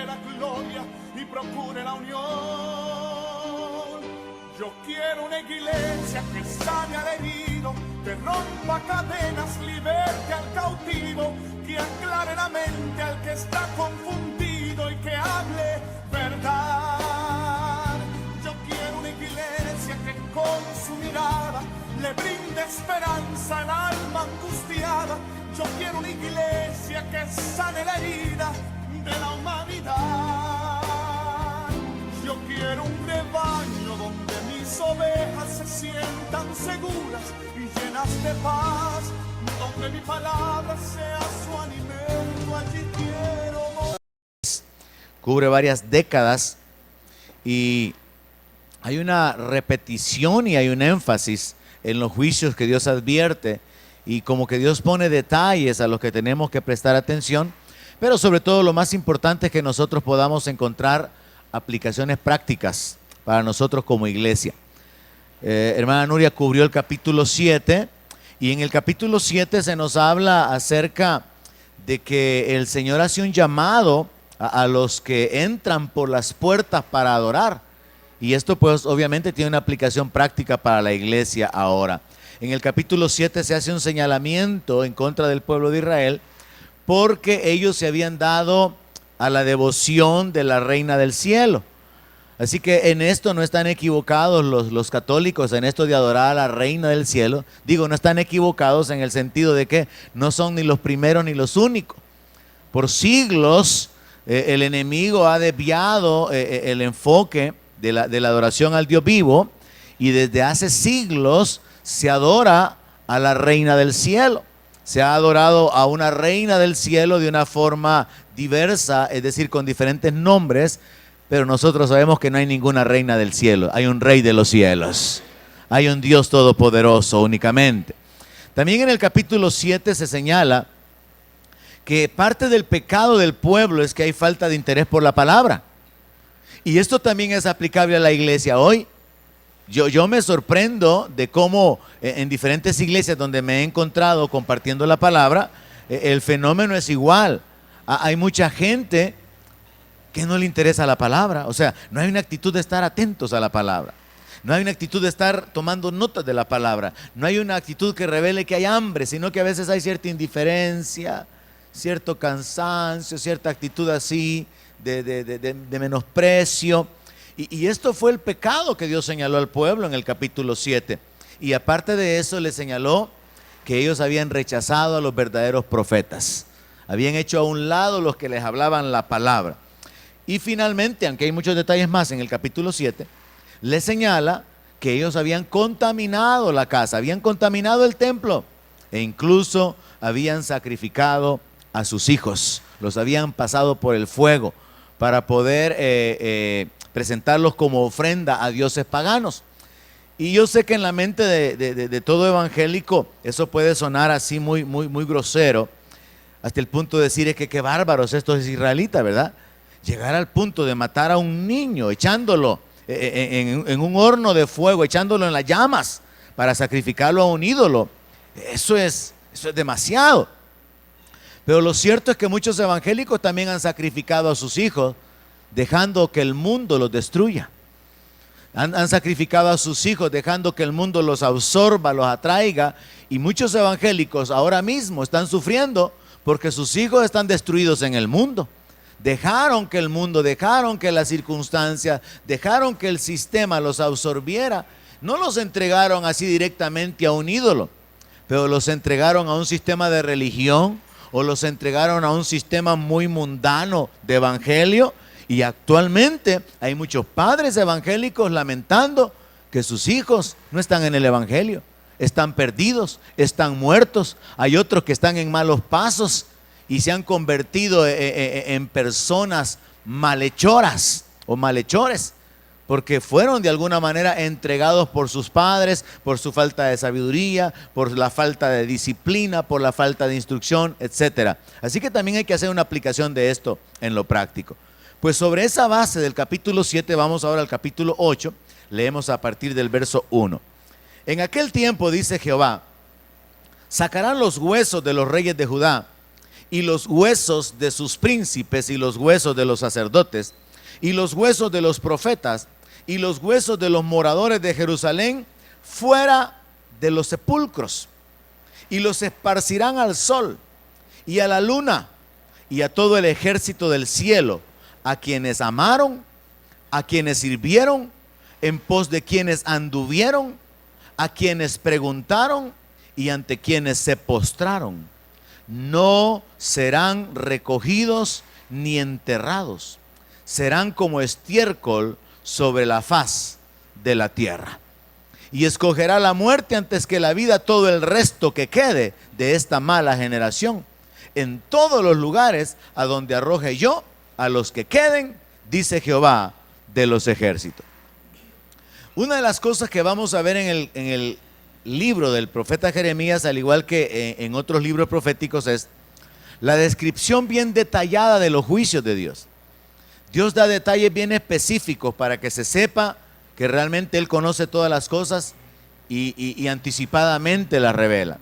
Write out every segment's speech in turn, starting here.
busque la gloria y procure la unión. Yo quiero una iglesia que sane al herido, que rompa cadenas, liberte al cautivo, que aclare la mente al que está confundido y que hable verdad. Yo quiero una iglesia que con su mirada le brinde esperanza al alma angustiada. Yo quiero una iglesia que sane la herida de la humanidad. Yo quiero un rebaño donde mis ovejas se sientan seguras y llenas de paz, donde mi palabra sea su alimento. Allí quiero morir. Cubre varias décadas y hay una repetición y hay un énfasis en los juicios que Dios advierte, y como que Dios pone detalles a los que tenemos que prestar atención, pero sobre todo lo más importante es que nosotros podamos encontrar aplicaciones prácticas para nosotros como iglesia. Hermana Nuria cubrió el capítulo 7, y en el capítulo 7 se nos habla acerca de que el Señor hace un llamado a los que entran por las puertas para adorar. Y esto pues obviamente tiene una aplicación práctica para la iglesia ahora. En el capítulo 7 se hace un señalamiento en contra del pueblo de Israel porque ellos se habían dado a la devoción de la reina del cielo. Así que en esto no están equivocados los católicos, en esto de adorar a la reina del cielo. Digo, no están equivocados en el sentido de que no son ni los primeros ni los únicos. Por siglos el enemigo ha desviado el enfoque de la adoración al Dios vivo, y desde hace siglos se adora a la reina del cielo. Se ha adorado a una reina del cielo de una forma diversa, es decir, con diferentes nombres, pero nosotros sabemos que no hay ninguna reina del cielo. Hay un rey de los cielos. Hay un Dios todopoderoso únicamente. También en el capítulo 7 se señala que parte del pecado del pueblo es que hay falta de interés por la palabra. Y esto también es aplicable a la iglesia hoy. Yo me sorprendo de cómo en diferentes iglesias donde me he encontrado compartiendo la palabra, el fenómeno es igual. Hay mucha gente que no le interesa la palabra. O sea, no hay una actitud de estar atentos a la palabra. No hay una actitud de estar tomando notas de la palabra. No hay una actitud que revele que hay hambre, sino que a veces hay cierta indiferencia, cierto cansancio, cierta actitud así de menosprecio. Y esto fue el pecado que Dios señaló al pueblo en el capítulo 7. Y aparte de eso le señaló que ellos habían rechazado a los verdaderos profetas. Habían hecho a un lado los que les hablaban la palabra. Y finalmente, aunque hay muchos detalles más en el capítulo 7, le señala que ellos habían contaminado la casa, habían contaminado el templo e incluso habían sacrificado a sus hijos. Los habían pasado por el fuego para poder presentarlos como ofrenda a dioses paganos. Y yo sé que en la mente de todo evangélico eso puede sonar así muy grosero, hasta el punto de decir es que qué bárbaros estos israelitas, ¿verdad? Llegar al punto de matar a un niño, echándolo en un horno de fuego, echándolo en las llamas para sacrificarlo a un ídolo. Eso es demasiado. Pero lo cierto es que muchos evangélicos también han sacrificado a sus hijos, dejando que el mundo los destruya. Han sacrificado a sus hijos, dejando que el mundo los absorba, los atraiga. Y muchos evangélicos ahora mismo están sufriendo porque sus hijos están destruidos en el mundo. Dejaron que el mundo, dejaron que las circunstancias, dejaron que el sistema los absorbiera. No los entregaron así directamente a un ídolo, pero los entregaron a un sistema de religión o los entregaron a un sistema muy mundano de evangelio. Y actualmente hay muchos padres evangélicos lamentando que sus hijos no están en el evangelio, están perdidos, están muertos. Hay otros que están en malos pasos y se han convertido en personas malhechoras o malhechores, porque fueron de alguna manera entregados por sus padres, por su falta de sabiduría, por la falta de disciplina, por la falta de instrucción, etc. Así que también hay que hacer una aplicación de esto en lo práctico. Pues sobre esa base del capítulo 7 vamos ahora al capítulo 8, leemos a partir del verso 1. En aquel tiempo, dice Jehová, sacarán los huesos de los reyes de Judá y los huesos de sus príncipes, y los huesos de los sacerdotes, y los huesos de los profetas, y los huesos de los moradores de Jerusalén fuera de los sepulcros, y los esparcirán al sol y a la luna y a todo el ejército del cielo, a quienes amaron, a quienes sirvieron, en pos de quienes anduvieron, a quienes preguntaron y ante quienes se postraron. No serán recogidos ni enterrados, serán como estiércol sobre la faz de la tierra. Y escogerá la muerte antes que la vida todo el resto que quede de esta mala generación, en todos los lugares a donde arroje yo a los que queden, dice Jehová de los ejércitos. Una de las cosas que vamos a ver en el libro del profeta Jeremías, al igual que en otros libros proféticos, es la descripción bien detallada de los juicios de Dios. Dios da detalles bien específicos para que se sepa que realmente Él conoce todas las cosas y anticipadamente las revela.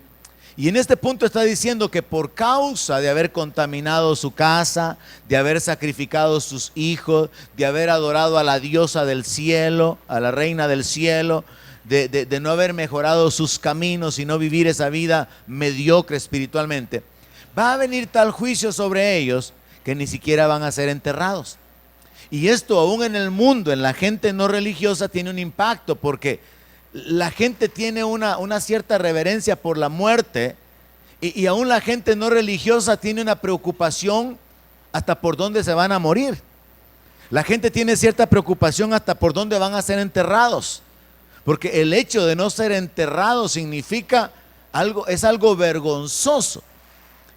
Y en este punto está diciendo que por causa de haber contaminado su casa, de haber sacrificado sus hijos, de haber adorado a la diosa del cielo, a la reina del cielo, de no haber mejorado sus caminos y no vivir esa vida mediocre espiritualmente, va a venir tal juicio sobre ellos que ni siquiera van a ser enterrados. Y esto aún en el mundo, en la gente no religiosa, tiene un impacto, porque la gente tiene una cierta reverencia por la muerte, y aún la gente no religiosa tiene una preocupación hasta por dónde se van a morir. La gente tiene cierta preocupación hasta por dónde van a ser enterrados, porque el hecho de no ser enterrados significa algo, es algo vergonzoso.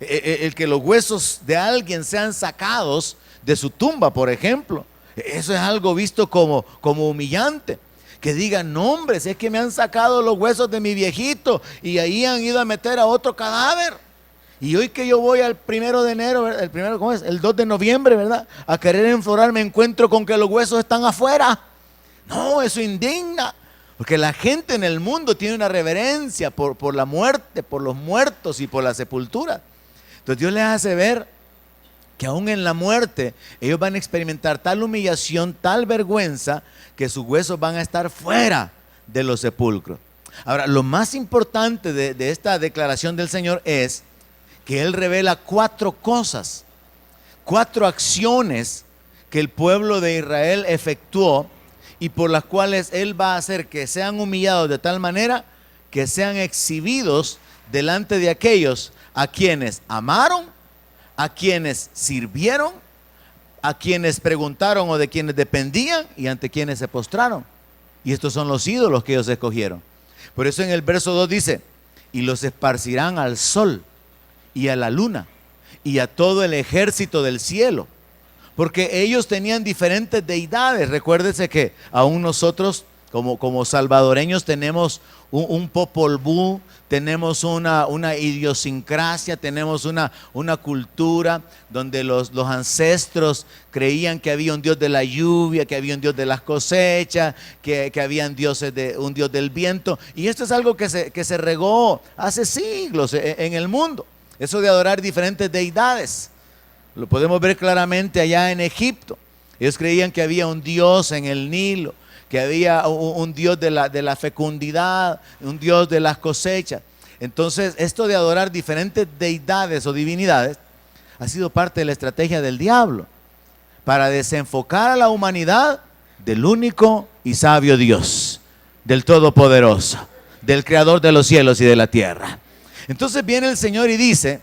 El que los huesos de alguien sean sacados de su tumba, por ejemplo, eso es algo visto como humillante. Que digan, no hombre, si es que me han sacado los huesos de mi viejito y ahí han ido a meter a otro cadáver. Y hoy que yo voy al 1 de enero, ¿cómo es? El 2 de noviembre, ¿verdad? A querer enflorar, me encuentro con que los huesos están afuera. No, eso indigna. Porque la gente en el mundo tiene una reverencia por la muerte, por los muertos y por la sepultura. Entonces Dios les hace ver que aún en la muerte ellos van a experimentar tal humillación, tal vergüenza, que sus huesos van a estar fuera de los sepulcros. Ahora, lo más importante de esta declaración del Señor es que Él revela 4 cosas, 4 acciones que el pueblo de Israel efectuó y por las cuales Él va a hacer que sean humillados de tal manera que sean exhibidos delante de aquellos a quienes amaron, a quienes sirvieron, a quienes preguntaron o de quienes dependían y ante quienes se postraron. Y estos son los ídolos que ellos escogieron. Por eso en el verso 2 dice, y los esparcirán al sol y a la luna y a todo el ejército del cielo. Porque ellos tenían diferentes deidades. Recuérdese que aún nosotros como salvadoreños tenemos un Popol Vuh, tenemos una idiosincrasia, tenemos una cultura donde los ancestros creían que había un Dios de la lluvia, que había un Dios de las cosechas, que había un Dios del viento. Y esto es algo que se regó hace siglos en el mundo. Eso de adorar diferentes deidades. Lo podemos ver claramente allá en Egipto. Ellos creían que había un Dios en el Nilo, que había un Dios de la fecundidad, un Dios de las cosechas. Entonces, esto de adorar diferentes deidades o divinidades ha sido parte de la estrategia del diablo para desenfocar a la humanidad del único y sabio Dios, del Todopoderoso, del Creador de los cielos y de la tierra. Entonces viene el Señor y dice,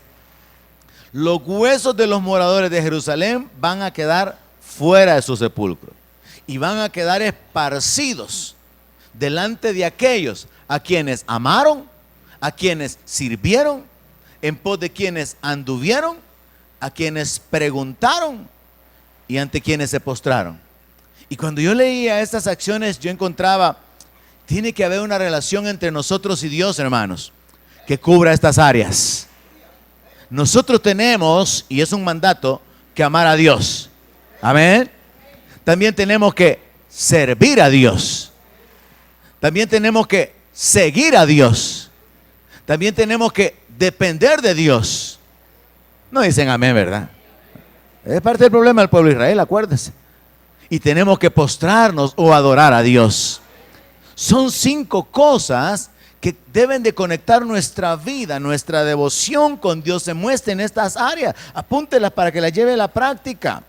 los huesos de los moradores de Jerusalén van a quedar fuera de su sepulcro y van a quedar esparcidos delante de aquellos a quienes amaron, a quienes sirvieron, en pos de quienes anduvieron, a quienes preguntaron y ante quienes se postraron. Y cuando yo leía estas acciones, yo encontraba, tiene que haber una relación entre nosotros y Dios, hermanos, que cubra estas áreas. Nosotros tenemos, y es un mandato, que amar a Dios. Amén. También tenemos que servir a Dios. También tenemos que seguir a Dios. También tenemos que depender de Dios. No dicen amén, ¿verdad? Es parte del problema del pueblo de Israel, acuérdese. Y tenemos que postrarnos o adorar a Dios. Son 5 cosas que deben de conectar nuestra vida, nuestra devoción con Dios se muestra en estas áreas. Apúntelas para que las lleve a la práctica.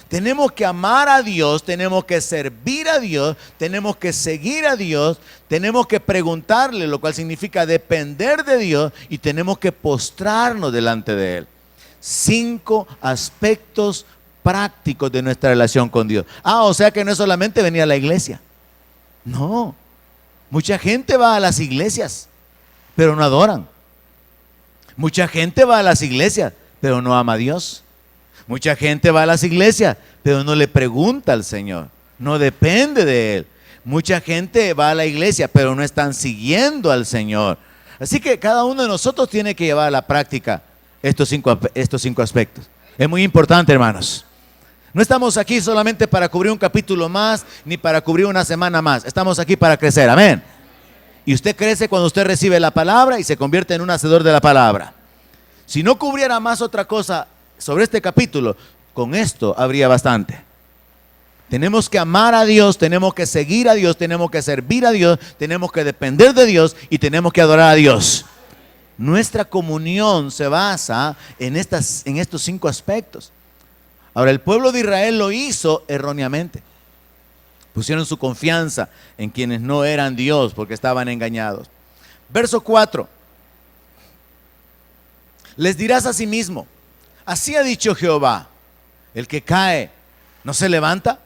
Tenemos que amar a Dios, tenemos que servir a Dios, tenemos que seguir a Dios, tenemos que preguntarle, lo cual significa depender de Dios, y tenemos que postrarnos delante de Él. 5 aspectos prácticos de nuestra relación con Dios. O sea que no es solamente venir a la iglesia. No. Mucha gente va a las iglesias, pero no adoran. Mucha gente va a las iglesias, pero no ama a Dios. Mucha gente va a las iglesias, pero no le pregunta al Señor, no depende de Él. Mucha gente va a la iglesia, pero no están siguiendo al Señor. Así que cada uno de nosotros tiene que llevar a la práctica estos cinco aspectos. Es muy importante, hermanos. No estamos aquí solamente para cubrir un capítulo más, ni para cubrir una semana más. Estamos aquí para crecer, amén. Y usted crece cuando usted recibe la palabra y se convierte en un hacedor de la palabra. Si no cubriera más otra cosa sobre este capítulo, con esto habría bastante. Tenemos que amar a Dios, tenemos que seguir a Dios, tenemos que servir a Dios, tenemos que depender de Dios y tenemos que adorar a Dios. Nuestra comunión se basa en estos 5 aspectos. Ahora, el pueblo de Israel lo hizo erróneamente. Pusieron su confianza en quienes no eran Dios porque estaban engañados. Verso 4. Les dirás a sí mismo: así ha dicho Jehová, el que cae no se levanta,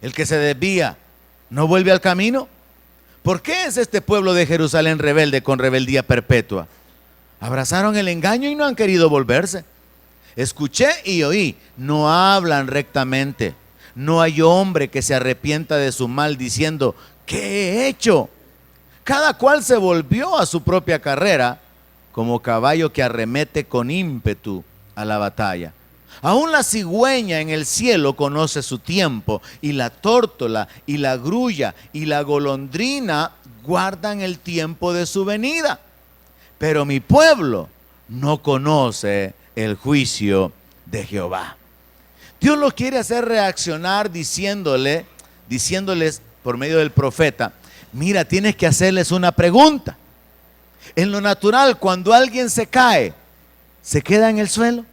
el que se desvía no vuelve al camino. ¿Por qué es este pueblo de Jerusalén rebelde con rebeldía perpetua? Abrazaron el engaño y no han querido volverse. Escuché y oí, no hablan rectamente. No hay hombre que se arrepienta de su mal diciendo: ¿qué he hecho? Cada cual se volvió a su propia carrera, como caballo que arremete con ímpetu a la batalla. Aún la cigüeña en el cielo conoce su tiempo, y la tórtola, y la grulla, y la golondrina guardan el tiempo de su venida. Pero mi pueblo no conoce el juicio de Jehová. Dios los quiere hacer reaccionar diciéndoles por medio del profeta: mira, tienes que hacerles una pregunta. En lo natural, cuando alguien se cae, ¿se queda en el suelo?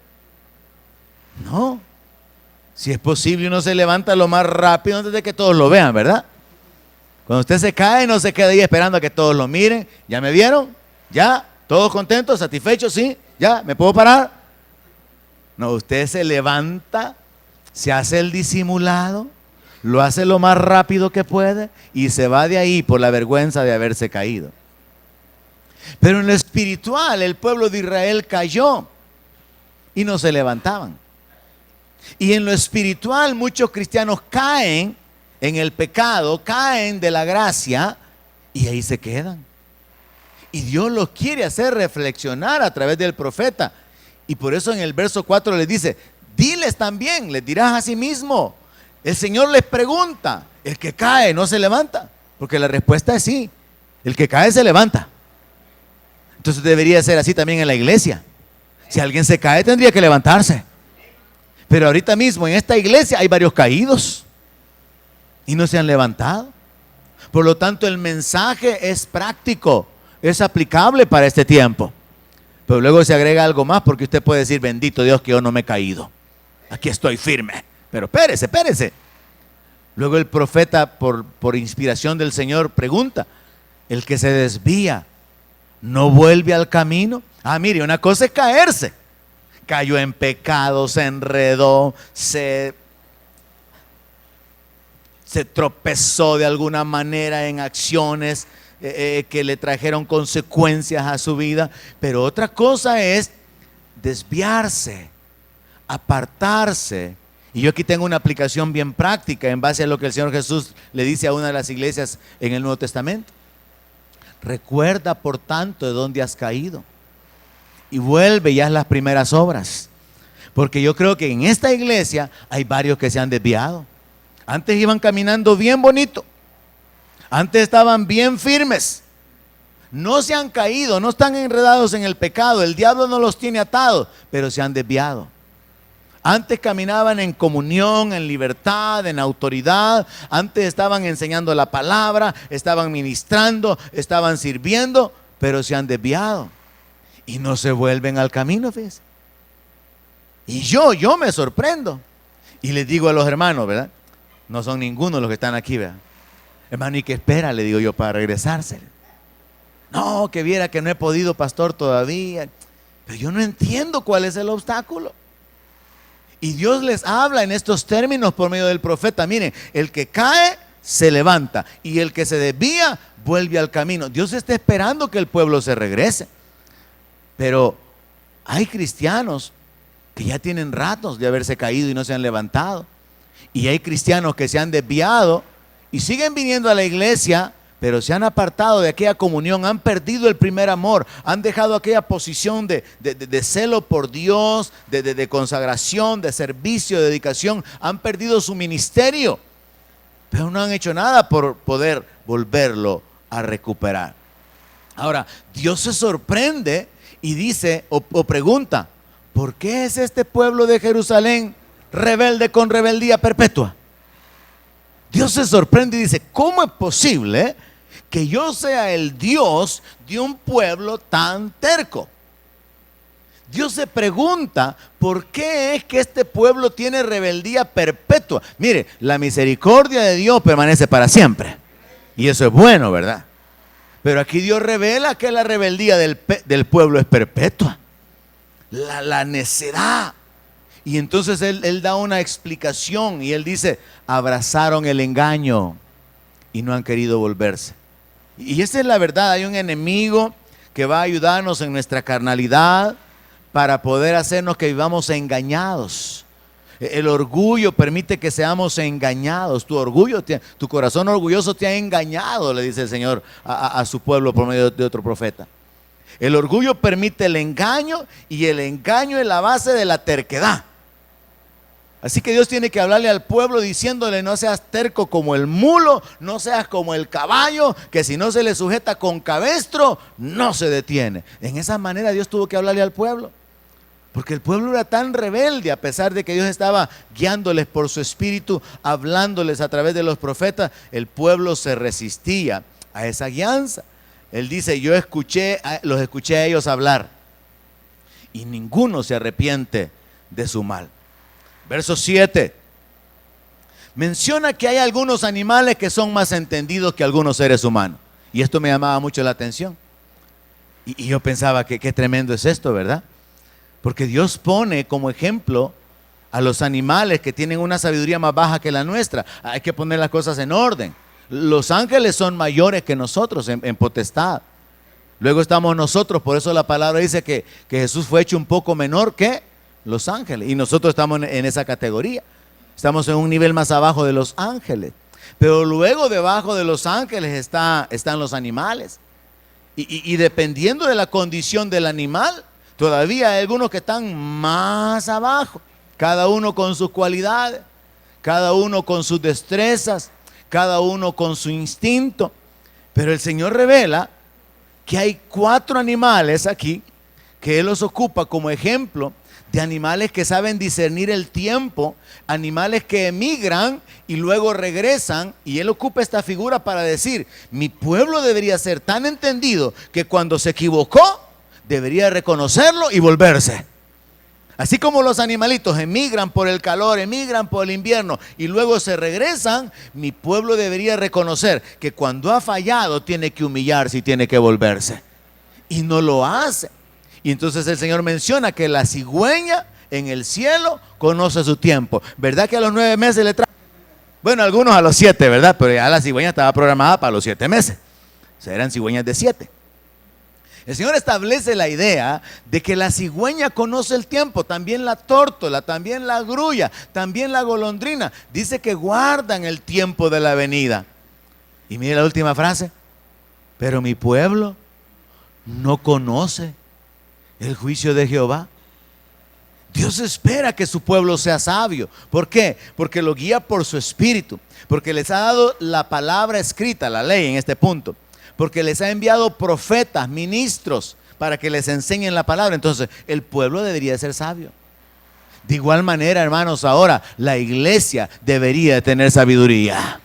No. Si es posible, uno se levanta lo más rápido antes de que todos lo vean, ¿verdad? Cuando usted se cae, no se queda ahí esperando a que todos lo miren. ¿Ya me vieron? ¿Ya? ¿Todos contentos? ¿Satisfechos? ¿Sí? ¿Ya? ¿Me puedo parar? No, usted se levanta, se hace el disimulado, lo hace lo más rápido que puede y se va de ahí por la vergüenza de haberse caído. Pero en lo espiritual, el pueblo de Israel cayó y no se levantaban. Y en lo espiritual, muchos cristianos caen en el pecado, caen de la gracia y ahí se quedan. Y Dios los quiere hacer reflexionar a través del profeta. Y por eso en el verso 4 les dice: diles también, les dirás a sí mismo. El Señor les pregunta: ¿el que cae no se levanta? Porque la respuesta es sí. El que cae se levanta. Entonces debería ser así también en la iglesia. Si alguien se cae, tendría que levantarse. Pero ahorita mismo en esta iglesia hay varios caídos y no se han levantado. Por lo tanto, el mensaje es práctico, es aplicable para este tiempo. Pero luego se agrega algo más, porque usted puede decir: bendito Dios que yo no me he caído, aquí estoy firme. Pero espérese. Luego el profeta, por inspiración del Señor, pregunta: ¿el que se desvía no vuelve al camino? Mire, una cosa es caerse. Cayó en pecado, se enredó, se tropezó de alguna manera en acciones que le trajeron consecuencias a su vida. Pero otra cosa es desviarse, apartarse. Y yo aquí tengo una aplicación bien práctica en base a lo que el Señor Jesús le dice a una de las iglesias en el Nuevo Testamento. Recuerda, por tanto, de dónde has caído y vuelve y haz las primeras obras. Porque yo creo que en esta iglesia hay varios que se han desviado. Antes iban caminando bien bonito, antes estaban bien firmes, no se han caído, no están enredados en el pecado, el diablo no los tiene atados, pero se han desviado. Antes caminaban en comunión, en libertad, en autoridad. Antes estaban enseñando la palabra, estaban ministrando, estaban sirviendo, pero se han desviado y no se vuelven al camino, fíjense. Y yo me sorprendo y les digo a los hermanos, ¿verdad? No son ninguno los que están aquí, ¿verdad? Hermano, ¿y qué espera? Le digo yo, para regresarse. No, que viera que no he podido, pastor, todavía. Pero yo no entiendo cuál es el obstáculo. Y Dios les habla en estos términos por medio del profeta. Miren, el que cae se levanta y el que se desvía vuelve al camino. Dios está esperando que el pueblo se regrese. Pero hay cristianos que ya tienen ratos de haberse caído y no se han levantado. Y hay cristianos que se han desviado y siguen viniendo a la iglesia, pero se han apartado de aquella comunión, han perdido el primer amor, han dejado aquella posición de celo por Dios, de consagración, de servicio, de dedicación, han perdido su ministerio, pero no han hecho nada por poder volverlo a recuperar. Ahora, Dios se sorprende y dice o pregunta, ¿por qué es este pueblo de Jerusalén rebelde con rebeldía perpetua? Dios se sorprende y dice, ¿cómo es posible que yo sea el Dios de un pueblo tan terco? Dios se pregunta, ¿por qué es que este pueblo tiene rebeldía perpetua? Mire, la misericordia de Dios permanece para siempre. Y eso es bueno, ¿verdad? Pero aquí Dios revela que la rebeldía del pueblo es perpetua. La necedad. Y entonces él da una explicación y él dice, abrazaron el engaño y no han querido volverse. Y esa es la verdad. Hay un enemigo que va a ayudarnos en nuestra carnalidad para poder hacernos que vivamos engañados. El orgullo permite que seamos engañados. Tu corazón orgulloso te ha engañado, le dice el Señor a su pueblo por medio de otro profeta. El orgullo permite el engaño y el engaño es la base de la terquedad. Así que Dios tiene que hablarle al pueblo diciéndole, no seas terco como el mulo, no seas como el caballo, que si no se le sujeta con cabestro, no se detiene. En esa manera Dios tuvo que hablarle al pueblo, porque el pueblo era tan rebelde, a pesar de que Dios estaba guiándoles por su espíritu, hablándoles a través de los profetas, el pueblo se resistía a esa guianza. Él dice, los escuché a ellos hablar y ninguno se arrepiente de su mal. Verso 7 menciona que hay algunos animales que son más entendidos que algunos seres humanos. Y esto me llamaba mucho la atención. Y yo pensaba que qué tremendo es esto, ¿verdad? Porque Dios pone como ejemplo a los animales que tienen una sabiduría más baja que la nuestra. Hay que poner las cosas en orden. Los ángeles son mayores que nosotros en potestad. Luego estamos nosotros, por eso la palabra dice que Jesús fue hecho un poco menor que los ángeles. Y nosotros estamos en esa categoría. Estamos en un nivel más abajo de los ángeles. Pero luego debajo de los ángeles están los animales. Y dependiendo de la condición del animal, todavía hay algunos que están más abajo. Cada uno con sus cualidades, cada uno con sus destrezas, cada uno con su instinto. Pero el Señor revela que hay 4 animales aquí que Él los ocupa como ejemplo de animales que saben discernir el tiempo, animales que emigran y luego regresan, y Él ocupa esta figura para decir, mi pueblo debería ser tan entendido que cuando se equivocó, debería reconocerlo y volverse. Así como los animalitos emigran por el calor, emigran por el invierno y luego se regresan, mi pueblo debería reconocer que cuando ha fallado tiene que humillarse y tiene que volverse. Y no lo hace. Y entonces el Señor menciona que la cigüeña en el cielo conoce su tiempo. ¿Verdad que a los 9 meses le trae? Bueno, algunos a los 7, ¿verdad? Pero ya la cigüeña estaba programada para los 7 meses. O sea, eran cigüeñas de 7. El Señor establece la idea de que la cigüeña conoce el tiempo, también la tórtola, también la grulla, también la golondrina. Dice que guardan el tiempo de la venida. Y mire la última frase, pero mi pueblo no conoce el juicio de Jehová. Dios espera que su pueblo sea sabio. ¿Por qué? Porque lo guía por su espíritu, porque les ha dado la palabra escrita, la ley en este punto, porque les ha enviado profetas, ministros, para que les enseñen la palabra. Entonces, el pueblo debería ser sabio. De igual manera, hermanos, ahora la iglesia debería tener sabiduría.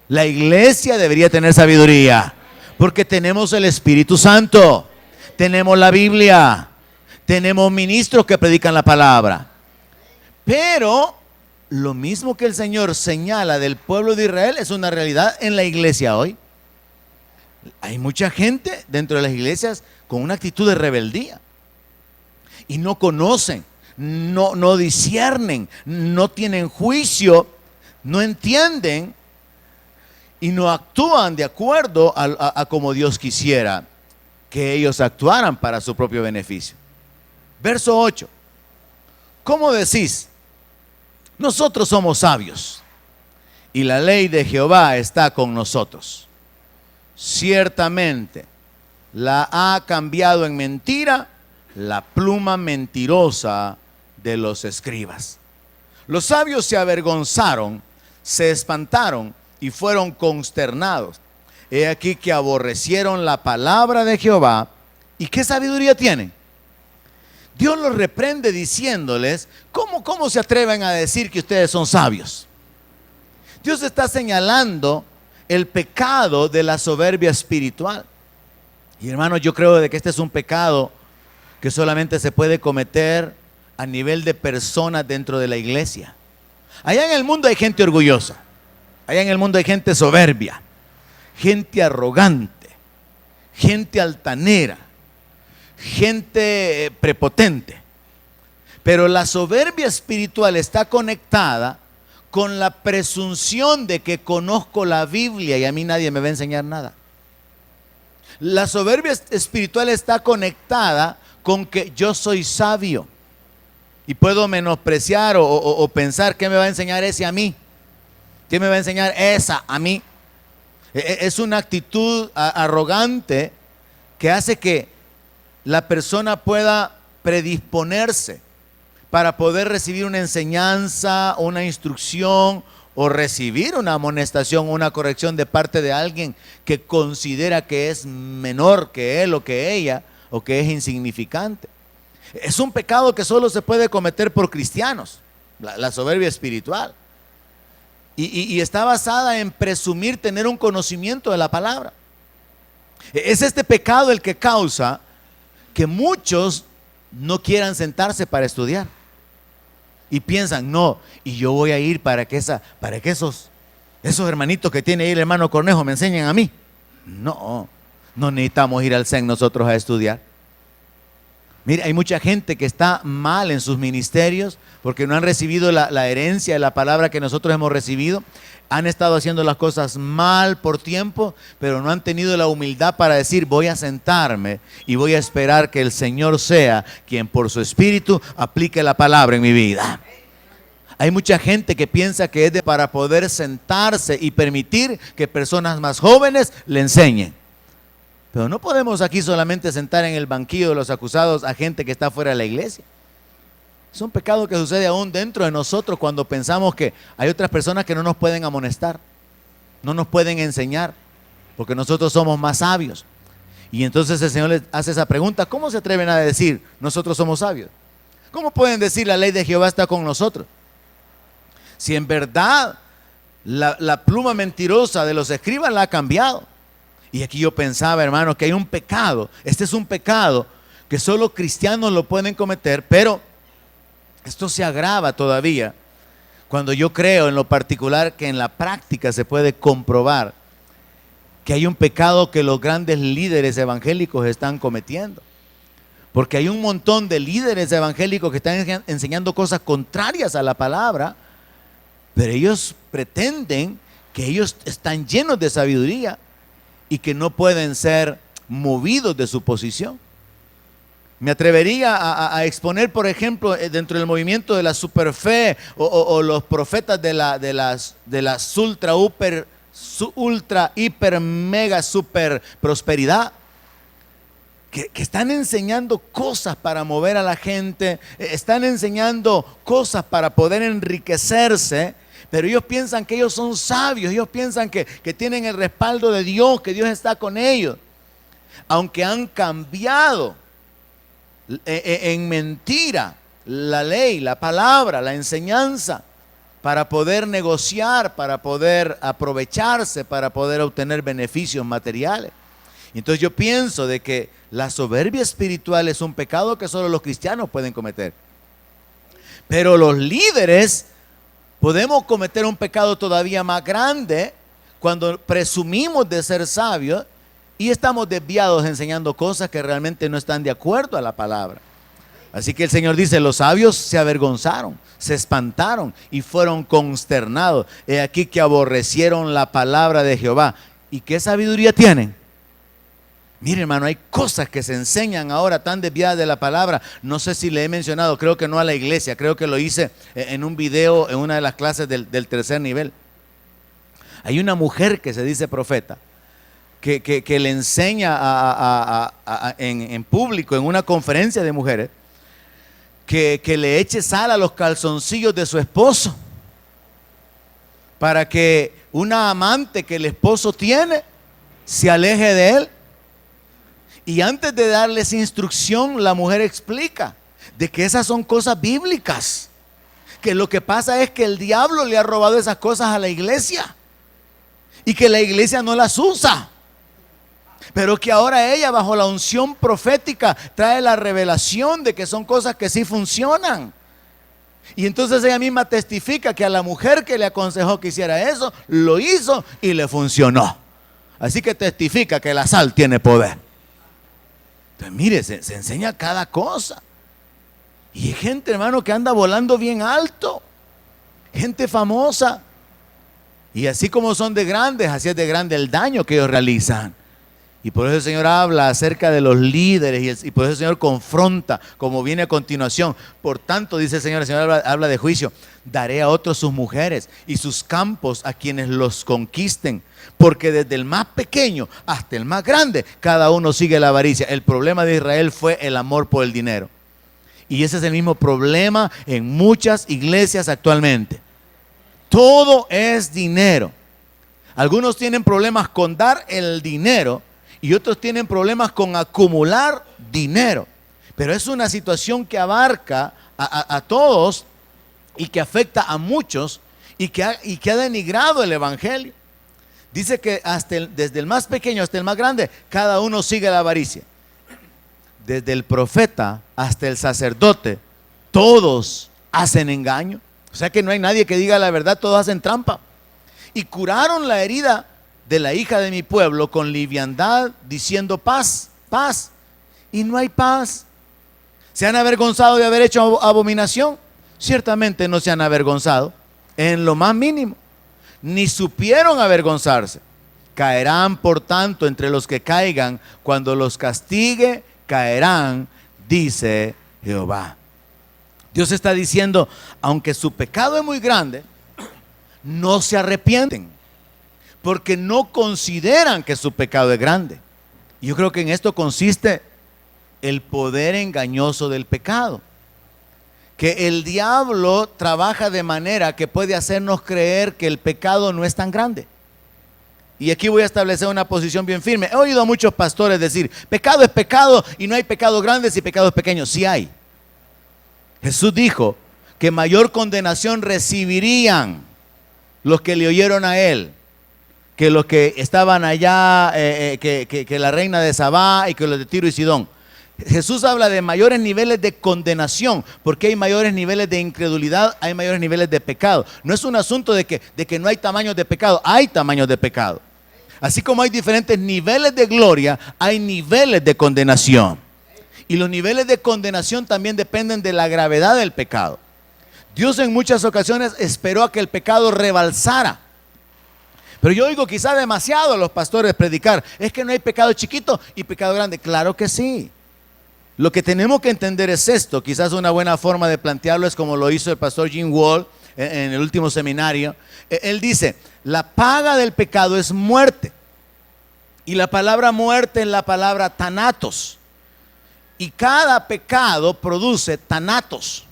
La iglesia debería tener sabiduría, porque tenemos el Espíritu Santo, tenemos la Biblia, tenemos ministros que predican la palabra. Pero lo mismo que el Señor señala del pueblo de Israel es una realidad en la iglesia hoy. Hay mucha gente dentro de las iglesias con una actitud de rebeldía y no conocen, no disciernen, no tienen juicio, no entienden y no actúan de acuerdo a como Dios quisiera que ellos actuaran para su propio beneficio. Verso 8. ¿Cómo decís? Nosotros somos sabios y la ley de Jehová está con nosotros. Ciertamente la ha cambiado en mentira la pluma mentirosa de los escribas. Los sabios se avergonzaron, se espantaron y fueron consternados. He aquí que aborrecieron la palabra de Jehová. ¿Y qué sabiduría tienen? Dios los reprende diciéndoles, ¿cómo se atreven a decir que ustedes son sabios? Dios está señalando el pecado de la soberbia espiritual. Y hermanos, yo creo de que este es un pecado que solamente se puede cometer a nivel de personas dentro de la iglesia. Allá en el mundo hay gente orgullosa, allá en el mundo hay gente soberbia, gente arrogante, gente altanera, gente prepotente. Pero la soberbia espiritual está conectada con la presunción de que conozco la Biblia y a mí nadie me va a enseñar nada. La soberbia espiritual está conectada con que yo soy sabio y puedo menospreciar o pensar ¿qué me va a enseñar ese a mí? ¿Qué me va a enseñar esa a mí? Es una actitud arrogante que hace que la persona pueda predisponerse para poder recibir una enseñanza, una instrucción o recibir una amonestación, una corrección de parte de alguien que considera que es menor que él o que ella o que es insignificante. Es un pecado que solo se puede cometer por cristianos, la soberbia espiritual. Y está basada en presumir tener un conocimiento de la palabra. Es este pecado el que causa que muchos no quieran sentarse para estudiar y piensan, no, y yo voy a ir para que esos hermanitos que tiene ahí el hermano Cornejo me enseñen a mí. No necesitamos ir al CEN nosotros a estudiar. Mira, hay mucha gente que está mal en sus ministerios porque no han recibido la herencia de la palabra que nosotros hemos recibido. Han estado haciendo las cosas mal por tiempo, pero no han tenido la humildad para decir, voy a sentarme y voy a esperar que el Señor sea quien por su Espíritu aplique la palabra en mi vida. Hay mucha gente que piensa que es para poder sentarse y permitir que personas más jóvenes le enseñen. Pero no podemos aquí solamente sentar en el banquillo de los acusados a gente que está fuera de la iglesia. Es un pecado que sucede aún dentro de nosotros cuando pensamos que hay otras personas que no nos pueden amonestar, no nos pueden enseñar, porque nosotros somos más sabios. Y entonces el Señor les hace esa pregunta, ¿cómo se atreven a decir nosotros somos sabios? ¿Cómo pueden decir la ley de Jehová está con nosotros? Si en verdad la pluma mentirosa de los escribas la ha cambiado. Y aquí yo pensaba, hermano, que hay un pecado. Este es un pecado que solo cristianos lo pueden cometer, pero esto se agrava todavía cuando yo creo en lo particular que en la práctica se puede comprobar que hay un pecado que los grandes líderes evangélicos están cometiendo. Porque hay un montón de líderes evangélicos que están enseñando cosas contrarias a la palabra, pero ellos pretenden que ellos están llenos de sabiduría y que no pueden ser movidos de su posición. Me atrevería a exponer, por ejemplo, dentro del movimiento de la superfe o los profetas de las ultra, hiper, mega, super prosperidad, que están enseñando cosas para mover a la gente, están enseñando cosas para poder enriquecerse, Pero ellos piensan que ellos son sabios, ellos piensan que tienen el respaldo de Dios, que Dios está con ellos. Aunque han cambiado en mentira la ley, la palabra, la enseñanza, para poder negociar, para poder aprovecharse, para poder obtener beneficios materiales. Entonces yo pienso de que la soberbia espiritual es un pecado que solo los cristianos pueden cometer. Pero los líderes podemos cometer un pecado todavía más grande cuando presumimos de ser sabios y estamos desviados enseñando cosas que realmente no están de acuerdo a la palabra. Así que el Señor dice, los sabios se avergonzaron, se espantaron y fueron consternados. He aquí que aborrecieron la palabra de Jehová. ¿Y qué sabiduría tienen? Mire, hermano, hay cosas que se enseñan ahora tan desviadas de la palabra. No sé si le he mencionado, creo que no a la iglesia, creo que lo hice en un video, en una de las clases del tercer nivel. Hay una mujer que se dice profeta, que le enseña en público, en una conferencia de mujeres, que le eche sal a los calzoncillos de su esposo, para que una amante que el esposo tiene se aleje de él. Y antes de darles instrucción, la mujer explica de que esas son cosas bíblicas, que lo que pasa es que el diablo le ha robado esas cosas a la iglesia y que la iglesia no las usa, pero que ahora ella, bajo la unción profética, trae la revelación de que son cosas que sí funcionan. Y entonces ella misma testifica que a la mujer que le aconsejó que hiciera eso, lo hizo y le funcionó. Así que testifica que la sal tiene poder. Entonces mire, se enseña cada cosa. Y hay gente, hermano, que anda volando bien alto, gente famosa. Y así como son de grandes, así es de grande el daño que ellos realizan. Y por eso el Señor habla acerca de los líderes y por eso el Señor confronta, como viene a continuación. Por tanto, dice el Señor habla de juicio: daré a otros sus mujeres y sus campos a quienes los conquisten, porque desde el más pequeño hasta el más grande, cada uno sigue la avaricia. El problema de Israel fue el amor por el dinero. Y ese es el mismo problema en muchas iglesias actualmente. Todo es dinero. Algunos tienen problemas con dar el dinero y otros tienen problemas con acumular dinero. Pero es una situación que abarca a todos y que afecta a muchos y que ha denigrado el evangelio. Dice que desde el más pequeño hasta el más grande, cada uno sigue la avaricia. Desde el profeta hasta el sacerdote, todos hacen engaño. O sea que no hay nadie que diga la verdad, todos hacen trampa. Y curaron la herida de la hija de mi pueblo con liviandad, diciendo paz, paz. Y no hay paz. ¿Se han avergonzado de haber hecho abominación? Ciertamente no se han avergonzado en lo más mínimo, ni supieron avergonzarse. Caerán por tanto entre los que caigan, cuando los castigue caerán, dice Jehová. Dios está diciendo, aunque su pecado es muy grande, no se arrepienten, porque no consideran que su pecado es grande. Y yo creo que en esto consiste el poder engañoso del pecado, que el diablo trabaja de manera que puede hacernos creer que el pecado no es tan grande. Y aquí voy a establecer una posición bien firme. He oído a muchos pastores decir, pecado es pecado y no hay pecados grandes y pecados pequeños. Sí hay. Jesús dijo que mayor condenación recibirían los que le oyeron a él que los que estaban allá, que la reina de Sabá y que los de Tiro y Sidón. Jesús habla de mayores niveles de condenación, porque hay mayores niveles de incredulidad, hay mayores niveles de pecado. No es un asunto de que no hay tamaños de pecado, hay tamaños de pecado. Así como hay diferentes niveles de gloria, hay niveles de condenación. Y los niveles de condenación también dependen de la gravedad del pecado. Dios en muchas ocasiones esperó a que el pecado rebalsara. Pero yo oigo quizá demasiado a los pastores predicar, es que no hay pecado chiquito y pecado grande. Claro que sí. Lo que tenemos que entender es esto. Quizás una buena forma de plantearlo es como lo hizo el pastor Jim Wall en el último seminario. Él dice, la paga del pecado es muerte. Y la palabra muerte es la palabra thanatos. Y cada pecado produce thanatos.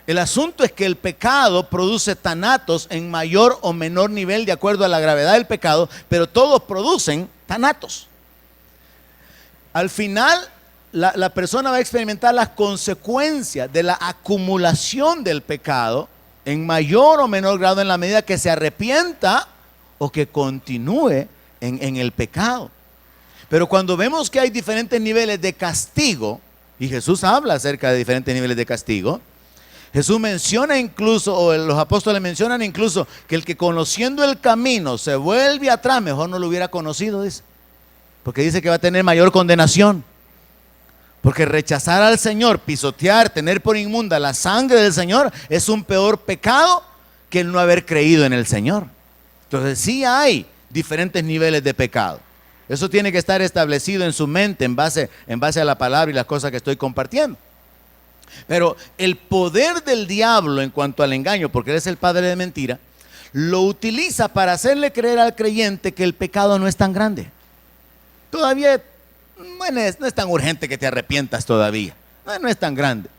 El asunto es que el pecado produce tanatos en mayor o menor nivel de acuerdo a la gravedad del pecado, pero todos producen tanatos. Al final, la persona va a experimentar las consecuencias de la acumulación del pecado en mayor o menor grado en la medida que se arrepienta o que continúe en el pecado. Pero cuando vemos que hay diferentes niveles de castigo, y Jesús habla acerca de diferentes niveles de castigo, Jesús menciona incluso, o los apóstoles mencionan incluso, que el que conociendo el camino se vuelve atrás, mejor no lo hubiera conocido, dice. Porque dice que va a tener mayor condenación. Porque rechazar al Señor, pisotear, tener por inmunda la sangre del Señor es un peor pecado que el no haber creído en el Señor. Entonces sí hay diferentes niveles de pecado. Eso tiene que estar establecido en su mente en base a la palabra y las cosas que estoy compartiendo. Pero el poder del diablo en cuanto al engaño, porque él es el padre de mentira, lo utiliza para hacerle creer al creyente que el pecado no es tan grande. Todavía no es tan urgente que te arrepientas todavía. No es tan grande.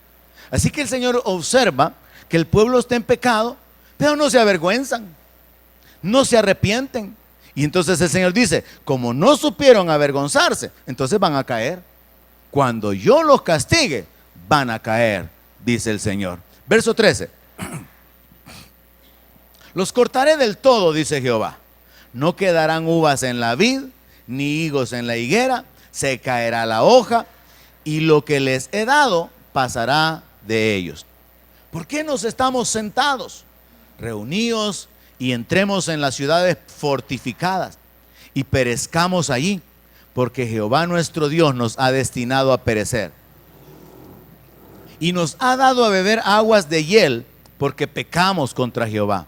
Así que el Señor observa que el pueblo está en pecado, pero no se avergüenzan, no se arrepienten. Y entonces el Señor dice, como no supieron avergonzarse, entonces van a caer. Cuando yo los castigue, van a caer, dice el Señor. Verso 13. Los cortaré del todo, dice Jehová. No quedarán uvas en la vid, ni higos en la higuera, se caerá la hoja, y lo que les he dado pasará de ellos. ¿Por qué nos estamos sentados, reunidos, y entremos en las ciudades fortificadas y perezcamos allí? Porque Jehová nuestro Dios nos ha destinado a perecer. Y nos ha dado a beber aguas de hiel, porque pecamos contra Jehová.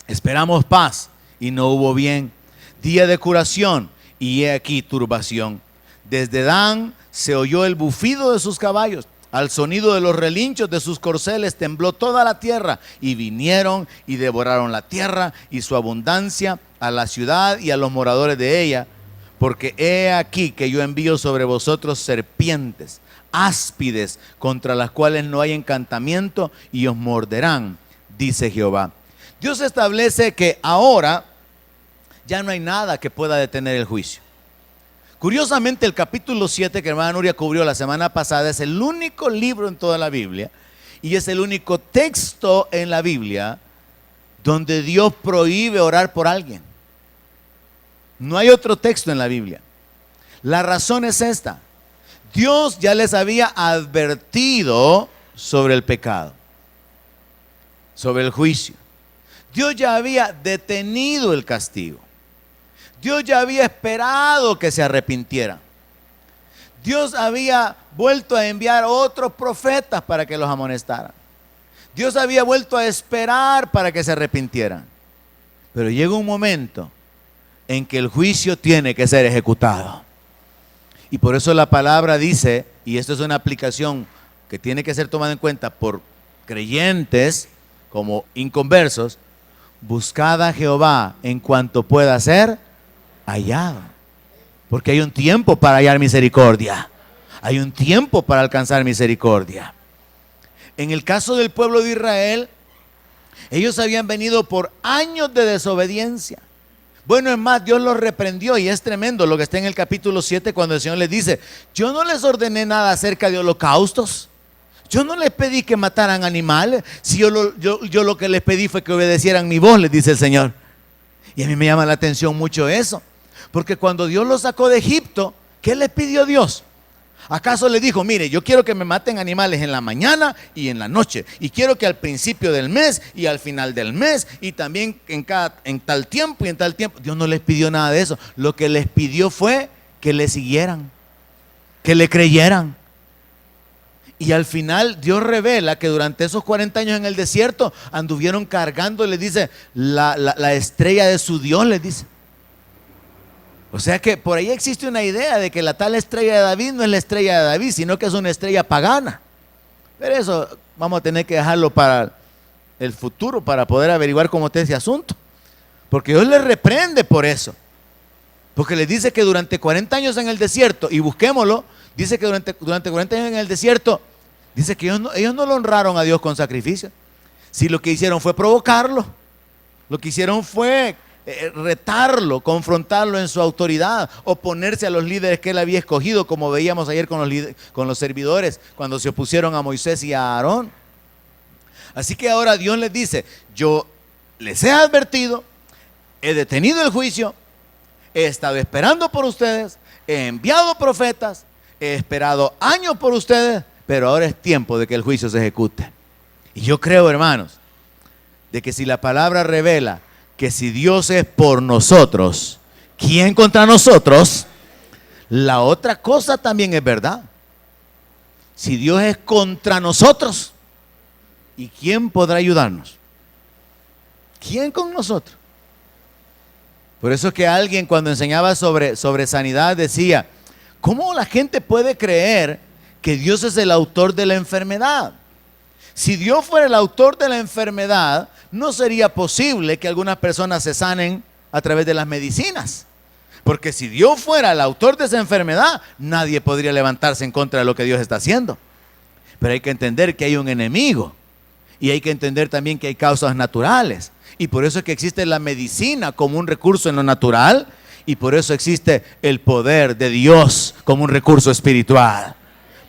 Esperamos paz, y no hubo bien. Día de curación, y he aquí turbación. Desde Dan se oyó el bufido de sus caballos. Al sonido de los relinchos de sus corceles tembló toda la tierra, y vinieron y devoraron la tierra y su abundancia, a la ciudad y a los moradores de ella. Porque he aquí que yo envío sobre vosotros serpientes, áspides, contra las cuales no hay encantamiento, y os morderán, dice Jehová. Dios establece que ahora ya no hay nada que pueda detener el juicio. Curiosamente, el capítulo 7 que hermana Nuria cubrió la semana pasada es el único libro en toda la Biblia, y es el único texto en la Biblia donde Dios prohíbe orar por alguien. No hay otro texto en la Biblia. La razón es esta: Dios ya les había advertido sobre el pecado, sobre el juicio. Dios ya había detenido el castigo. Dios ya había esperado que se arrepintieran. Dios había vuelto a enviar otros profetas para que los amonestaran. Dios había vuelto a esperar para que se arrepintieran. Pero llega un momento en que el juicio tiene que ser ejecutado. Y por eso la palabra dice, y esto es una aplicación que tiene que ser tomada en cuenta por creyentes como inconversos: buscad a Jehová en cuanto pueda ser hallado. Porque hay un tiempo para hallar misericordia. Hay un tiempo para alcanzar misericordia. En el caso del pueblo de Israel, ellos habían venido por años de desobediencia. Bueno, es más, Dios los reprendió, y es tremendo lo que está en el capítulo 7 cuando el Señor les dice: yo no les ordené nada acerca de holocaustos. Yo no les pedí que mataran animales. Si yo lo que les pedí fue que obedecieran mi voz, les dice el Señor. Y a mí me llama la atención mucho eso. Porque cuando Dios los sacó de Egipto, ¿qué les pidió Dios? ¿Acaso le dijo: mire, yo quiero que me maten animales en la mañana y en la noche, y quiero que al principio del mes y al final del mes, y también en tal tiempo y en tal tiempo? Dios no les pidió nada de eso. Lo que les pidió fue que le siguieran, que le creyeran. Y al final Dios revela que durante esos 40 años en el desierto anduvieron cargando, les dice, la estrella de su Dios, les dice. O sea que por ahí existe una idea de que la tal estrella de David no es la estrella de David, sino que es una estrella pagana. Pero eso vamos a tener que dejarlo para el futuro, para poder averiguar cómo está ese asunto. Porque Dios les reprende por eso. Porque les dice que durante 40 años en el desierto, y busquémoslo, dice que durante 40 años en el desierto Dice que ellos no lo honraron a Dios con sacrificio. Si lo que hicieron fue provocarlo, lo que hicieron fue retarlo, confrontarlo en su autoridad, oponerse a los líderes que él había escogido, como veíamos ayer con los servidores, cuando se opusieron a Moisés y a Aarón. Así que ahora Dios les dice, yo les he advertido, he detenido el juicio, he estado esperando por ustedes, he enviado profetas, he esperado años por ustedes, pero ahora es tiempo de que el juicio se ejecute. Y yo creo, hermanos, de que si la palabra revela que si Dios es por nosotros, ¿quién contra nosotros? La otra cosa también es verdad. Si Dios es contra nosotros, ¿y quién podrá ayudarnos? ¿Quién con nosotros? Por eso es que alguien cuando enseñaba sobre sanidad decía, ¿cómo la gente puede creer que Dios es el autor de la enfermedad? Si Dios fuera el autor de la enfermedad, no sería posible que algunas personas se sanen a través de las medicinas. Porque si Dios fuera el autor de esa enfermedad, nadie podría levantarse en contra de lo que Dios está haciendo. Pero hay que entender que hay un enemigo. Y hay que entender también que hay causas naturales. Y por eso es que existe la medicina como un recurso en lo natural. Y por eso existe el poder de Dios como un recurso espiritual.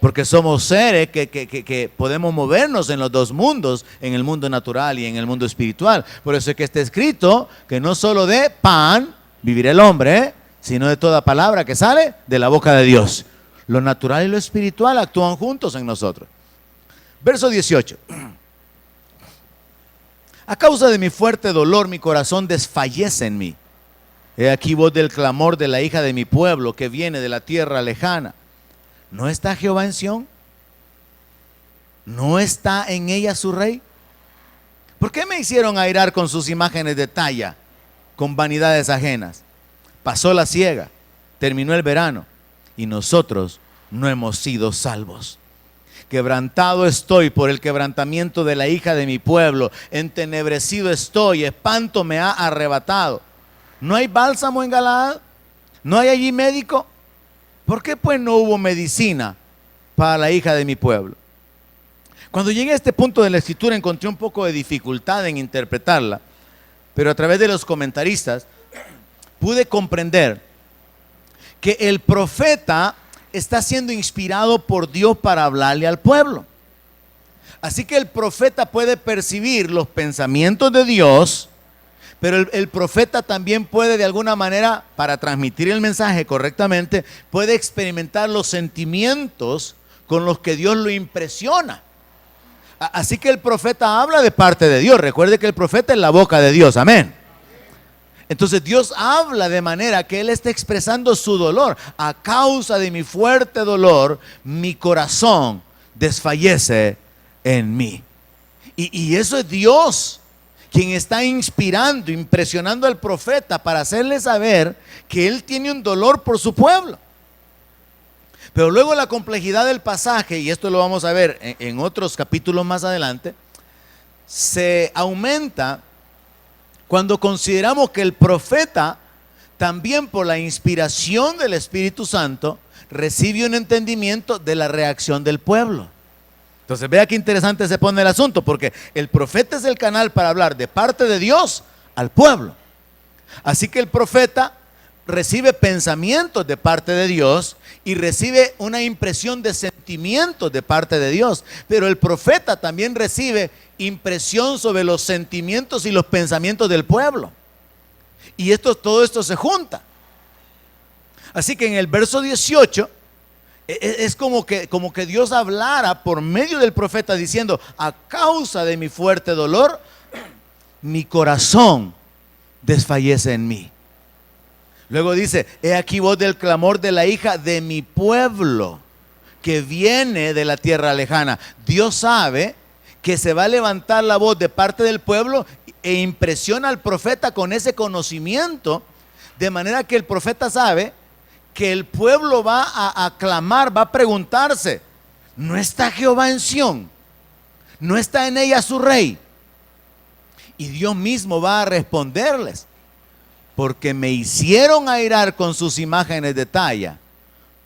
Porque somos seres que podemos movernos en los dos mundos, en el mundo natural y en el mundo espiritual. Por eso es que está escrito que no solo de pan vivirá el hombre, sino de toda palabra que sale de la boca de Dios. Lo natural y lo espiritual actúan juntos en nosotros. Verso 18. A causa de mi fuerte dolor, mi corazón desfallece en mí. He aquí voz del clamor de la hija de mi pueblo que viene de la tierra lejana. ¿No está Jehová en Sión? ¿No está en ella su rey? ¿Por qué me hicieron airar con sus imágenes de talla, con vanidades ajenas? Pasó la siega, terminó el verano, y nosotros no hemos sido salvos. Quebrantado estoy por el quebrantamiento de la hija de mi pueblo, entenebrecido estoy, espanto me ha arrebatado. ¿No hay bálsamo en Galaad? ¿No hay allí médico? ¿Por qué pues no hubo medicina para la hija de mi pueblo? Cuando llegué a este punto de la escritura encontré un poco de dificultad en interpretarla, pero a través de los comentaristas pude comprender que el profeta está siendo inspirado por Dios para hablarle al pueblo. Así que el profeta puede percibir los pensamientos de Dios, pero el profeta también puede de alguna manera, para transmitir el mensaje correctamente, puede experimentar los sentimientos con los que Dios lo impresiona. Así que el profeta habla de parte de Dios. Recuerde que el profeta es la boca de Dios, amén. Entonces Dios habla de manera que Él está expresando su dolor. A causa de mi fuerte dolor, mi corazón desfallece en mí. Y eso es Dios quien está inspirando, impresionando al profeta para hacerle saber que él tiene un dolor por su pueblo. Pero luego la complejidad del pasaje, y esto lo vamos a ver en otros capítulos más adelante, se aumenta cuando consideramos que el profeta, también por la inspiración del Espíritu Santo, recibe un entendimiento de la reacción del pueblo. Entonces vea qué interesante se pone el asunto, porque el profeta es el canal para hablar de parte de Dios al pueblo. Así que el profeta recibe pensamientos de parte de Dios y recibe una impresión de sentimientos de parte de Dios. Pero el profeta también recibe impresión sobre los sentimientos y los pensamientos del pueblo. Y todo esto se junta. Así que en el verso 18 es como que Dios hablara por medio del profeta diciendo: a causa de mi fuerte dolor, mi corazón desfallece en mí. Luego dice: he aquí voz del clamor de la hija de mi pueblo que viene de la tierra lejana. Dios sabe que se va a levantar la voz de parte del pueblo e impresiona al profeta con ese conocimiento, de manera que el profeta sabe que el pueblo va a clamar, va a preguntarse: ¿no está Jehová en Sión? ¿No está en ella su rey? Y Dios mismo va a responderles: porque me hicieron airar con sus imágenes de talla,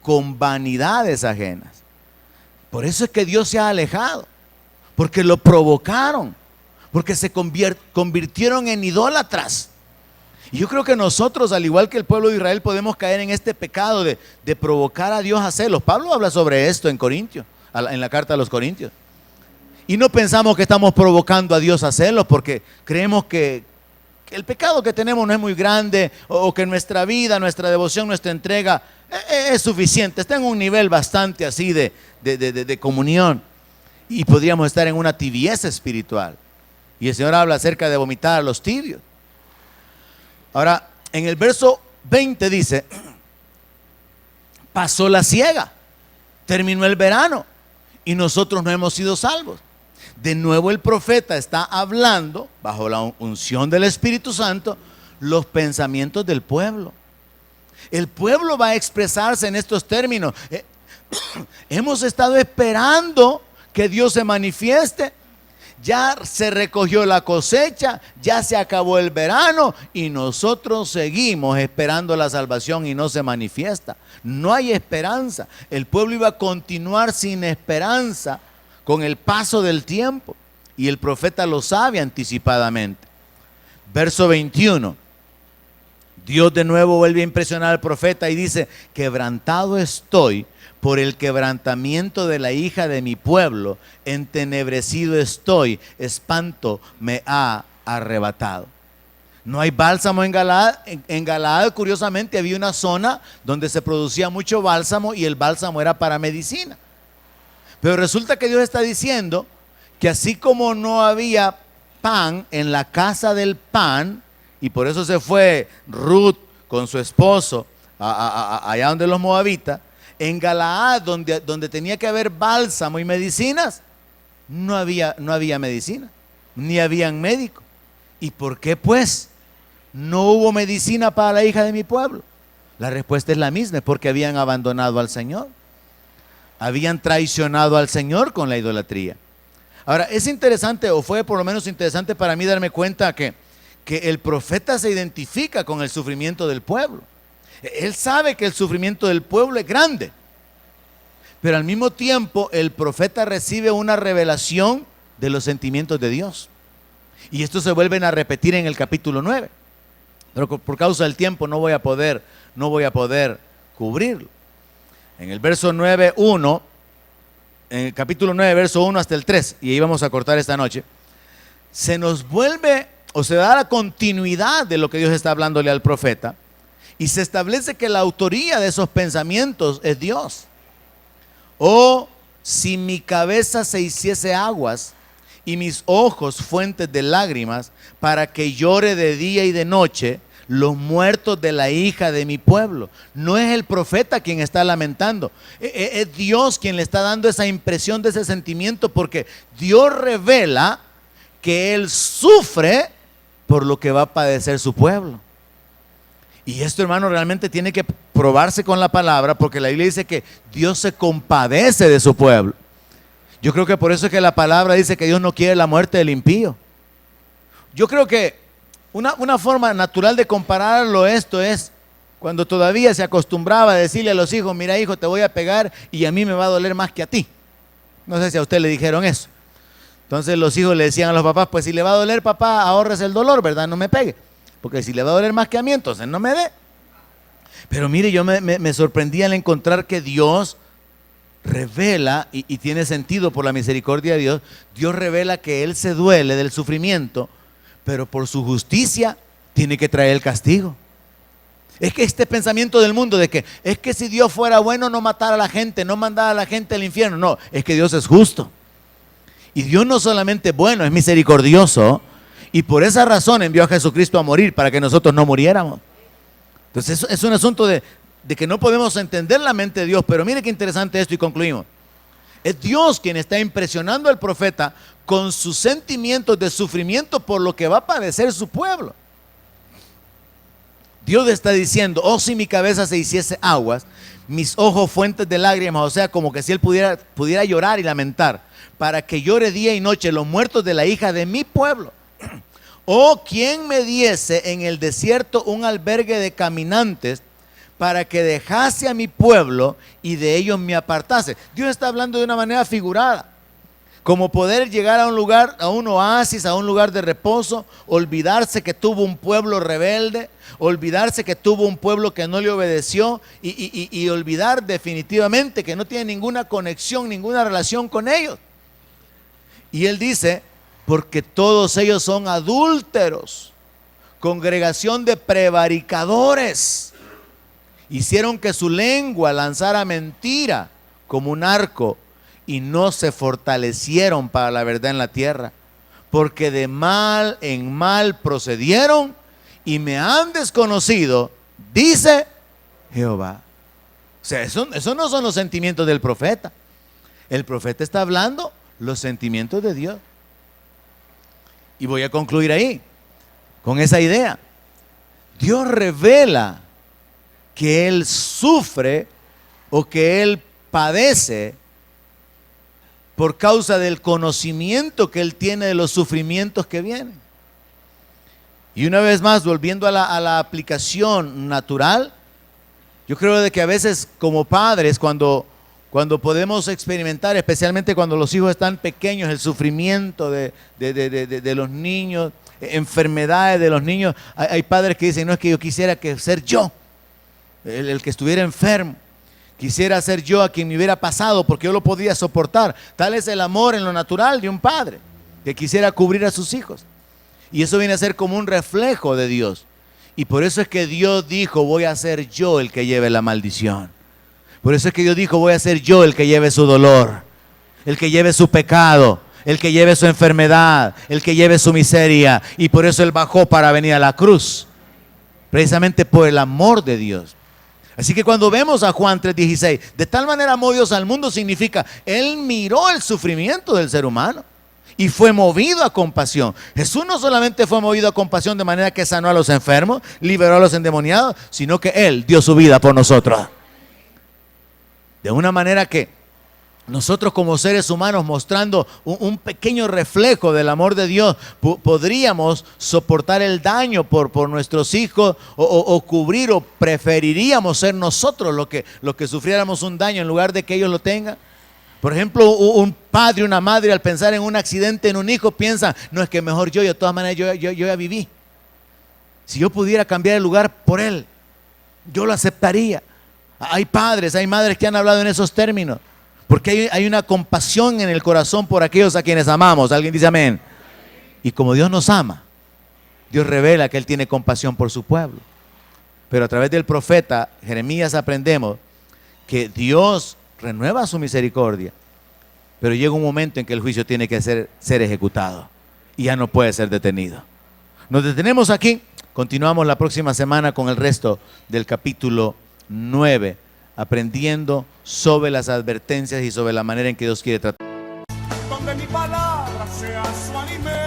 con vanidades ajenas. Por eso es que Dios se ha alejado, porque lo provocaron, porque se convirtieron en idólatras. Y yo creo que nosotros, al igual que el pueblo de Israel, podemos caer en este pecado de provocar a Dios a celos. Pablo habla sobre esto en Corintios, en la carta a los Corintios. Y no pensamos que estamos provocando a Dios a celos porque creemos que el pecado que tenemos no es muy grande, o que nuestra vida, nuestra devoción, nuestra entrega es suficiente. Está en un nivel bastante así de comunión. Y podríamos estar en una tibieza espiritual. Y el Señor habla acerca de vomitar a los tibios. Ahora, en el verso 20 dice: pasó la siega, terminó el verano y nosotros no hemos sido salvos. De nuevo el profeta está hablando, bajo la unción del Espíritu Santo, los pensamientos del pueblo. El pueblo va a expresarse en estos términos. Hemos estado esperando que Dios se manifieste. Ya se recogió la cosecha, ya se acabó el verano y nosotros seguimos esperando la salvación y no se manifiesta. No hay esperanza. El pueblo iba a continuar sin esperanza con el paso del tiempo, y el profeta lo sabe anticipadamente. Verso 21. Dios de nuevo vuelve a impresionar al profeta y dice: quebrantado estoy por el quebrantamiento de la hija de mi pueblo, entenebrecido estoy, espanto me ha arrebatado. No hay bálsamo en Galaad. En Galaad, curiosamente, había una zona donde se producía mucho bálsamo y el bálsamo era para medicina. Pero resulta que Dios está diciendo que así como no había pan en la casa del pan, y por eso se fue Ruth con su esposo allá donde los moabitas, en Galaad, donde tenía que haber bálsamo y medicinas, no había medicina, ni habían médicos. ¿Y por qué pues no hubo medicina para la hija de mi pueblo? La respuesta es la misma: es porque habían abandonado al Señor. Habían traicionado al Señor con la idolatría. Ahora, es interesante, o fue por lo menos interesante para mí darme cuenta que el profeta se identifica con el sufrimiento del pueblo. Él sabe que el sufrimiento del pueblo es grande, pero al mismo tiempo el profeta recibe una revelación de los sentimientos de Dios. Y estos se vuelven a repetir en el capítulo 9. Pero por causa del tiempo no voy a poder cubrirlo. En el verso 9:1, en el capítulo 9, verso 1 hasta el 3, y ahí vamos a cortar esta noche, se nos vuelve, o se da la continuidad de lo que Dios está hablándole al profeta, y se establece que la autoría de esos pensamientos es Dios. Oh, si mi cabeza se hiciese aguas y mis ojos fuentes de lágrimas, para que llore de día y de noche los muertos de la hija de mi pueblo. No es el profeta quien está lamentando, es Dios quien le está dando esa impresión de ese sentimiento, porque Dios revela que Él sufre por lo que va a padecer su pueblo. Y esto, hermano, realmente tiene que probarse con la palabra, porque la Biblia dice que Dios se compadece de su pueblo. Yo creo que por eso es que la palabra dice que Dios no quiere la muerte del impío. Yo creo que una forma natural de compararlo esto es cuando todavía se acostumbraba a decirle a los hijos: mira, hijo, te voy a pegar y a mí me va a doler más que a ti. No sé si a usted le dijeron eso. Entonces los hijos le decían a los papás: pues si le va a doler, papá, ahorres el dolor, ¿verdad? No me pegue. Porque si le va a doler más que a mí, entonces no me dé. Pero mire, yo me sorprendí al encontrar que Dios revela, y tiene sentido por la misericordia de Dios, Dios revela que Él se duele del sufrimiento, pero por su justicia tiene que traer el castigo. Es que este pensamiento del mundo de que es que si Dios fuera bueno no matara a la gente, no mandara a la gente al infierno. No, es que Dios es justo. Y Dios no solamente es bueno, es misericordioso. Y por esa razón envió a Jesucristo a morir, para que nosotros no muriéramos. Entonces es un asunto de que no podemos entender la mente de Dios. Pero mire qué interesante esto, y concluimos. Es Dios quien está impresionando al profeta con sus sentimientos de sufrimiento por lo que va a padecer su pueblo. Dios está diciendo: oh, si mi cabeza se hiciese aguas, mis ojos fuentes de lágrimas. O sea, como que si Él pudiera llorar y lamentar, para que llore día y noche los muertos de la hija de mi pueblo. Oh, ¿quién me diese en el desierto un albergue de caminantes, para que dejase a mi pueblo y de ellos me apartase. Dios está hablando de una manera figurada, como poder llegar a un lugar, a un oasis, a un lugar de reposo, olvidarse que tuvo un pueblo rebelde, olvidarse que tuvo un pueblo que no le obedeció y olvidar definitivamente que no tiene ninguna conexión, ninguna relación con ellos. Y él dice, porque todos ellos son adúlteros, congregación de prevaricadores. Hicieron que su lengua lanzara mentira como un arco y no se fortalecieron para la verdad en la tierra, porque de mal en mal procedieron y me han desconocido, dice Jehová. O sea, eso no son los sentimientos del profeta. El profeta está hablando los sentimientos de Dios. Y voy a concluir ahí, con esa idea. Dios revela que Él sufre o que Él padece por causa del conocimiento que Él tiene de los sufrimientos que vienen. Y una vez más, volviendo a la aplicación natural, yo creo de que a veces como padres, cuando podemos experimentar, especialmente cuando los hijos están pequeños, el sufrimiento de los niños, enfermedades de los niños, hay padres que dicen, no, es que yo quisiera que ser yo, el que estuviera enfermo. Quisiera ser yo a quien me hubiera pasado porque yo lo podía soportar. Tal es el amor en lo natural de un padre que quisiera cubrir a sus hijos. Y eso viene a ser como un reflejo de Dios. Y por eso es que Dios dijo, voy a ser yo el que lleve la maldición. Por eso es que Dios dijo, voy a ser yo el que lleve su dolor, el que lleve su pecado, el que lleve su enfermedad, el que lleve su miseria. Y por eso Él bajó para venir a la cruz, precisamente por el amor de Dios. Así que cuando vemos a Juan 3:16, de tal manera amó Dios al mundo, significa, Él miró el sufrimiento del ser humano y fue movido a compasión. Jesús no solamente fue movido a compasión de manera que sanó a los enfermos, liberó a los endemoniados, sino que Él dio su vida por nosotros. De una manera que nosotros como seres humanos, mostrando un pequeño reflejo del amor de Dios, podríamos soportar el daño por nuestros hijos o cubrir, o preferiríamos ser nosotros los que sufriéramos un daño en lugar de que ellos lo tengan. Por ejemplo, un padre, una madre, al pensar en un accidente en un hijo, piensa, no, es que mejor yo, de todas maneras yo ya viví. Si yo pudiera cambiar el lugar por él, yo lo aceptaría. Hay padres, hay madres que han hablado en esos términos, porque hay una compasión en el corazón por aquellos a quienes amamos. ¿Alguien dice amén? Y como Dios nos ama, Dios revela que Él tiene compasión por su pueblo. Pero a través del profeta Jeremías aprendemos que Dios renueva su misericordia, pero llega un momento en que el juicio tiene que ser ejecutado y ya no puede ser detenido. Nos detenemos aquí, continuamos la próxima semana con el resto del capítulo 9, aprendiendo sobre las advertencias y sobre la manera en que Dios quiere tratar. Donde mi palabra sea su alimento.